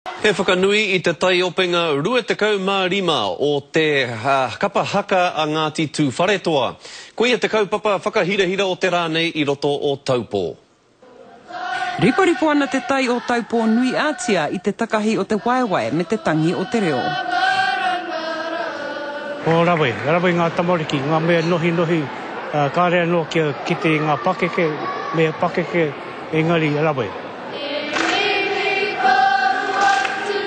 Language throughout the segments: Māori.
He whakanui I te tai openga 25 o te kapa haka a Ngāti Tū Wharetoa. Ko ia te kaupapa whakahirahira o te rā nei I roto o Taupō. Riparipo ana te tai o Taupō nui ātia I te takahi o te waewae me te tangi o te reo. O rawe ngā tamariki, ngā mea nohi, kārea no ki te ngā pakeke, mea pakeke, engari rawe.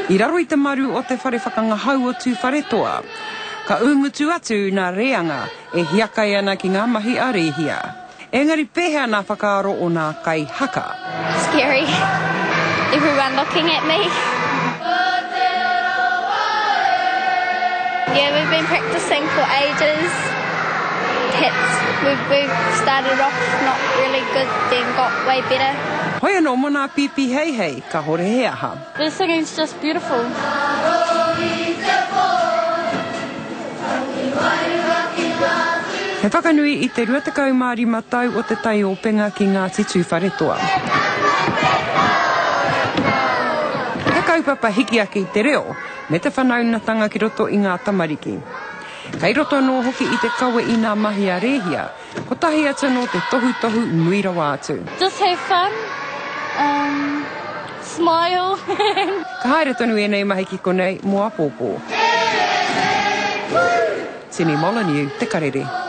I raro I te maru o te whare whakangahau o Tū Wharetoa, ka ungutu atu nā reanga e hiakai ana ki ngā mahi a rehia. Engari pēhea nā whakaaro o nā kai haka. Scary. Everyone looking at me. Yeah, we've been practicing for ages. We've started off not really good, then got way better. Hoi anō mona pipi hei, ka hore he aha. The singing's just beautiful. He whakanui I te 25 tau o te tai openga ki Ngāti Tū Wharetoa. He kaupapa hiki ake I te reo, me te whanaunatanga ki roto I ngā tamariki. Kei roto anō hoki I te kawe I ngā mahi a rehia, ko tahi atu no te tohu nui rawa atu. Just have fun. Smile. Ka haere tonu e nei mahi ki konei, mua pōpō. Tini Molyneux, te karere.